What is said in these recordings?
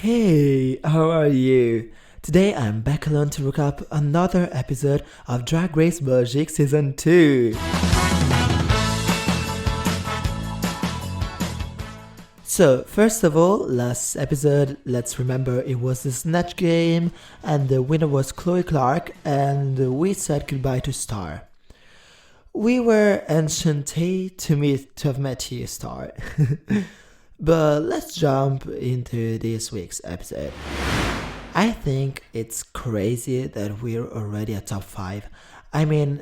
Hey, how are you? Today I'm back alone to recap another episode of Drag Race Belgique Season 2. So, first of all, last episode, let's remember it was the Snatch game, and the winner was Chloe Clark, and we said goodbye to Star. We were enchanted to have met you, Star. But let's jump into this week's episode. I think it's crazy that we're already at top 5. I mean,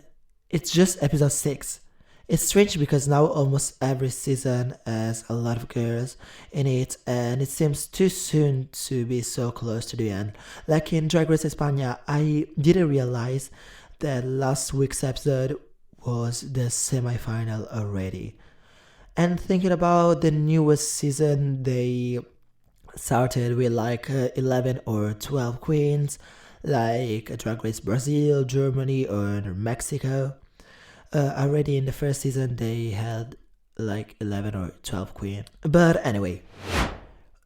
it's just episode 6. It's strange because now almost every season has a lot of girls in it, and it seems too soon to be so close to the end. Like in Drag Race España, I didn't realize that last week's episode was the semi-final already. And thinking about the newest season, they started with like 11 or 12 queens, like Drag Race Brazil, Germany, or Mexico. Already in the first season, they had like 11 or 12 queens. But anyway,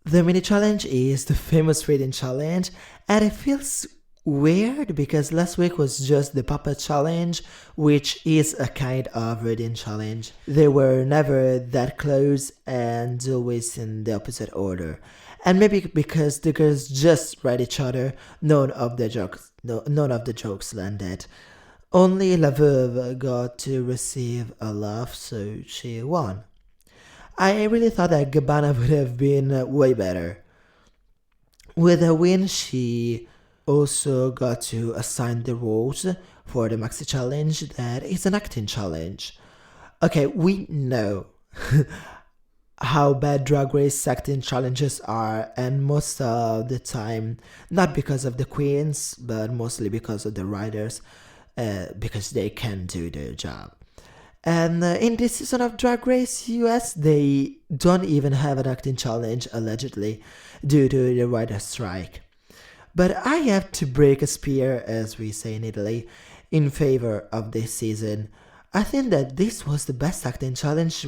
the mini challenge is the famous reading challenge, and it feels weird because last week was just the puppet challenge, which is a kind of reading challenge. They were never that close and always in the opposite order. And maybe because the girls just read each other, none of the jokes landed. Only La Veuve got to receive a laugh, so she won. I really thought that Gabbana would have been way better. With a win, she also got to assign the roles for the maxi challenge that is an acting challenge. Okay, we know how bad Drag Race acting challenges are, and most of the time not because of the queens but mostly because of the writers, because they can do their job. And in this season of Drag Race US, they don't even have an acting challenge allegedly due to the writer's strike. But I have to break a spear, as we say in Italy, in favor of this season. I think that this was the best acting challenge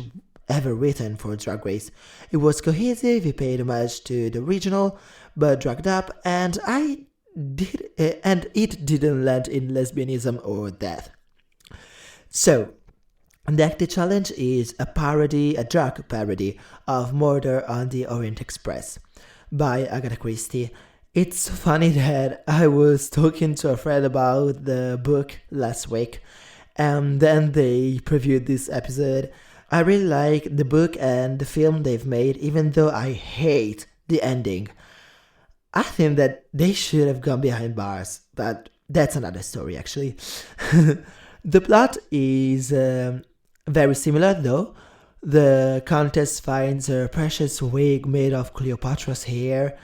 ever written for Drag Race. It was cohesive, it paid homage to the original, but dragged up, and it didn't land in lesbianism or death. So, the acting challenge is a drag parody of Murder on the Orient Express by Agatha Christie. It's funny that I was talking to a friend about the book last week, and then they previewed this episode. I really like the book and the film they've made, even though I hate the ending. I think that they should have gone behind bars, but that's another story actually. The plot is very similar though. The Countess finds her precious wig made of Cleopatra's hair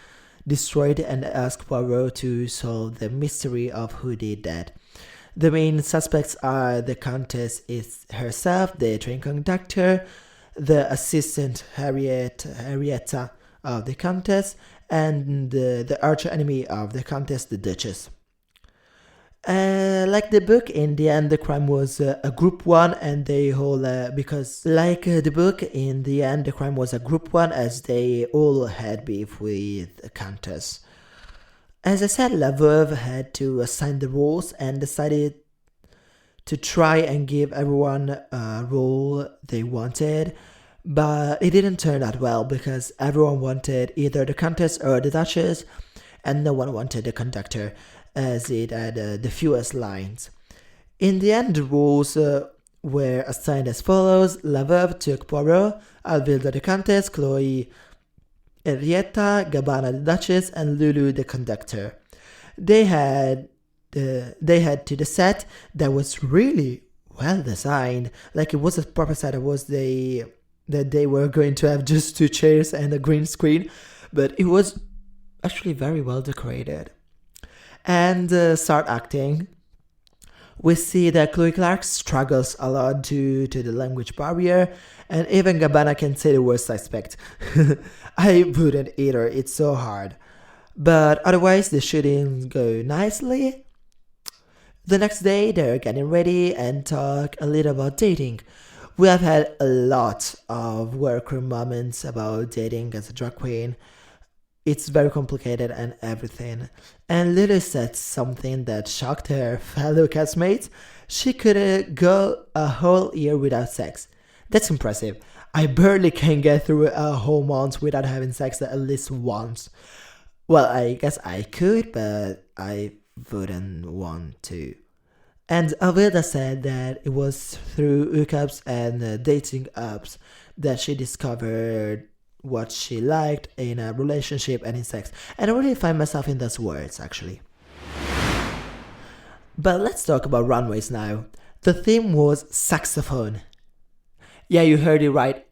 destroyed and asks Poirot to solve the mystery of who did that. The main suspects are the Countess herself, the train conductor, the assistant Henrietta of the Countess, and the arch enemy of the Countess, the Duchess. Like the book, in the end the crime was a group one, and they all the book, in the end the crime was a group one, as they all had beef with the Countess. As I said, La Veuve had to assign the roles and decided to try and give everyone a role they wanted, but it didn't turn out well because everyone wanted either the Countess or the Duchess, and no one wanted the conductor, as it had the fewest lines. In the end, the roles were assigned as follows: La Veuve took Poirot, Alvilda the Countess, Chloe Henrietta, Gabbana the Duchess, and Lulu the conductor. They had to the set that was really well designed. Like, it was a proper set. It was that they were going to have just 2 chairs and a green screen, but it was actually very well decorated. And start acting. We see that Chloe Clark struggles a lot due to the language barrier, and even Gabbana can say the word suspect. I wouldn't either, it's so hard. But otherwise, the shootings go nicely. The next day, they're getting ready and talk a little about dating. We have had a lot of workroom moments about dating as a drag queen. It's very complicated and everything. And Lily said something that shocked her fellow castmates. She could go a whole year without sex. That's impressive. I barely can get through a whole month without having sex at least once. Well, I guess I could, but I wouldn't want to. And Alvilda said that it was through hookups and dating apps that she discovered what she liked in a relationship and in sex. And I really find myself in those words, actually. But let's talk about runways now. The theme was saxophone. Yeah, you heard it right.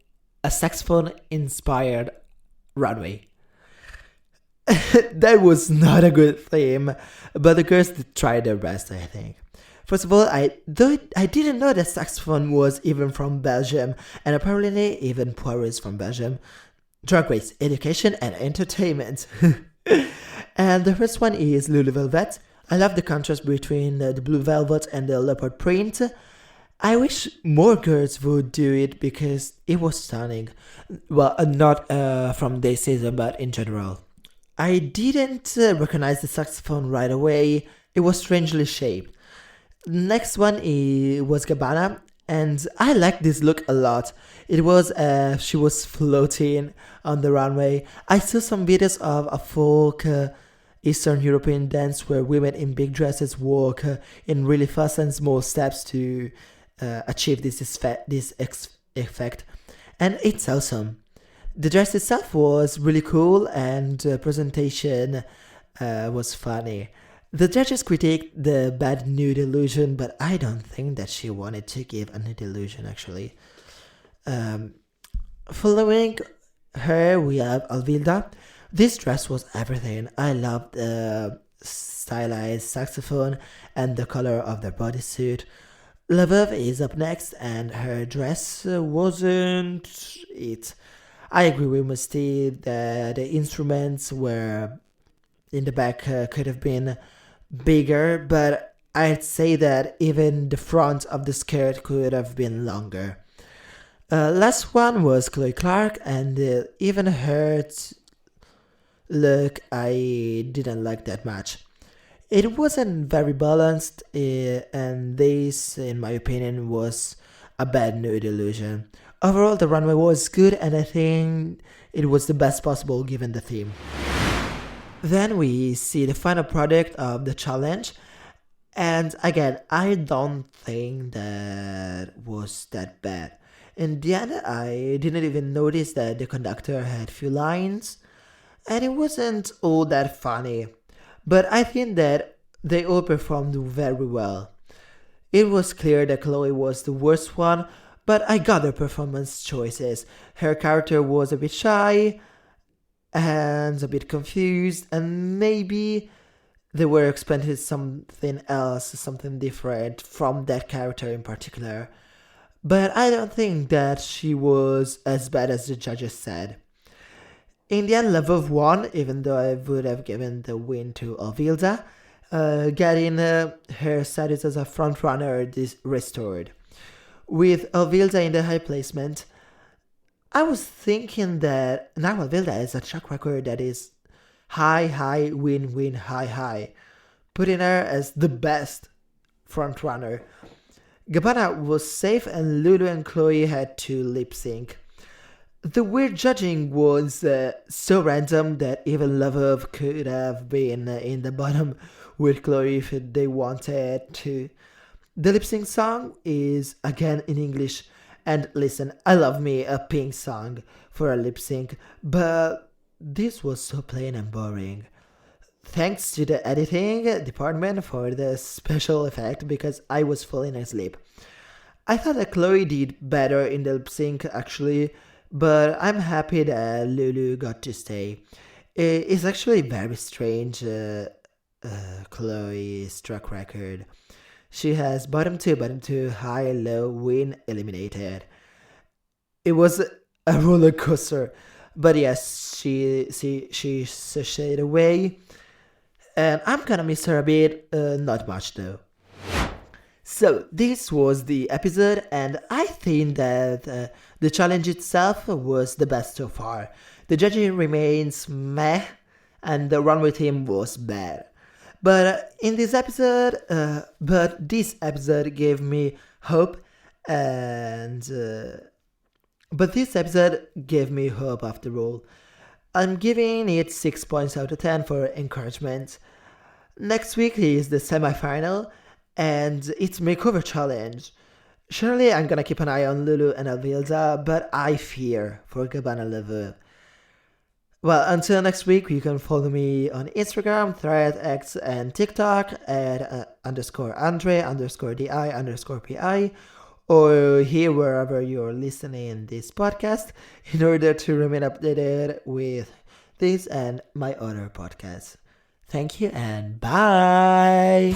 A saxophone inspired runway. That was not a good theme, but the girls did try their best, I think. First of all, I didn't know that saxophone was even from Belgium, and apparently even Poirot is from Belgium. Drag Race, Education and Entertainment. And the first one is Lulu Velvet. I love the contrast between the blue velvet and the leopard print. I wish more girls would do it because it was stunning. Well, not from this season, but in general. I didn't recognize the saxophone right away. It was strangely shaped. Next one was Gabbana, and I like this look a lot. It was she was floating on the runway. I saw some videos of a folk Eastern European dance where women in big dresses walk in really fast and small steps to achieve this effect, and it's awesome. The dress itself was really cool, and the presentation was funny. The judges critiqued the bad nude illusion, but I don't think that she wanted to give a nude illusion, actually. Following her, we have Alvilda. This dress was everything. I loved the stylized saxophone and the color of their bodysuit. Lvov is up next, and her dress wasn't it. I agree with Musty that the instruments were in the back could have been bigger, but I'd say that even the front of the skirt could have been longer. Last one was Chloe Clark, and even her look I didn't like that much. It wasn't very balanced, and this, in my opinion, was a bad nude illusion. Overall, the runway was good, and I think it was the best possible given the theme. Then we see the final product of the challenge, and again, I don't think that was that bad. In the end, I didn't even notice that the conductor had few lines, and it wasn't all that funny. But I think that they all performed very well. It was clear that Chloe was the worst one, but I got their performance choices. Her character was a bit shy and a bit confused, and maybe they were expecting something else, something different from that character in particular. But I don't think that she was as bad as the judges said. In the end, Lvov won, even though I would have given the win to Alvilda, getting her status as a frontrunner restored. With Alvilda in the high placement, I was thinking that now Alvilda has a track record that is high, win, high, putting her as the best frontrunner. Gabbana was safe, and Lulu and Chloe had to lip sync. The weird judging was so random that even Lvov could have been in the bottom with Chloe if they wanted to. The lip sync song is again in English, and listen, I love me a Pink song for a lip sync, but this was so plain and boring. Thanks to the editing department for the special effect, because I was falling asleep. I thought that Chloe did better in the lip sync actually, but I'm happy that Lulu got to stay. It's actually very strange, Chloe's track record. She has bottom two, high, low, win, eliminated. It was a roller coaster, but yes, she sashayed away, and I'm gonna miss her a bit, not much though. So this was the episode, and I think that the challenge itself was the best so far. The judging remains meh, and the runway team was bad. But this episode gave me hope, but this episode gave me hope after all. I'm giving it 6 points out of 10 for encouragement. Next week is the semi-final, and it's makeover challenge. Surely I'm gonna keep an eye on Lulu and Alvilda, but I fear for Gabbana Levu. Well, until next week, you can follow me on Instagram, Thread, X, and TikTok at _Andre_DI_PI, or here wherever you're listening this podcast, in order to remain updated with this and my other podcasts. Thank you and bye!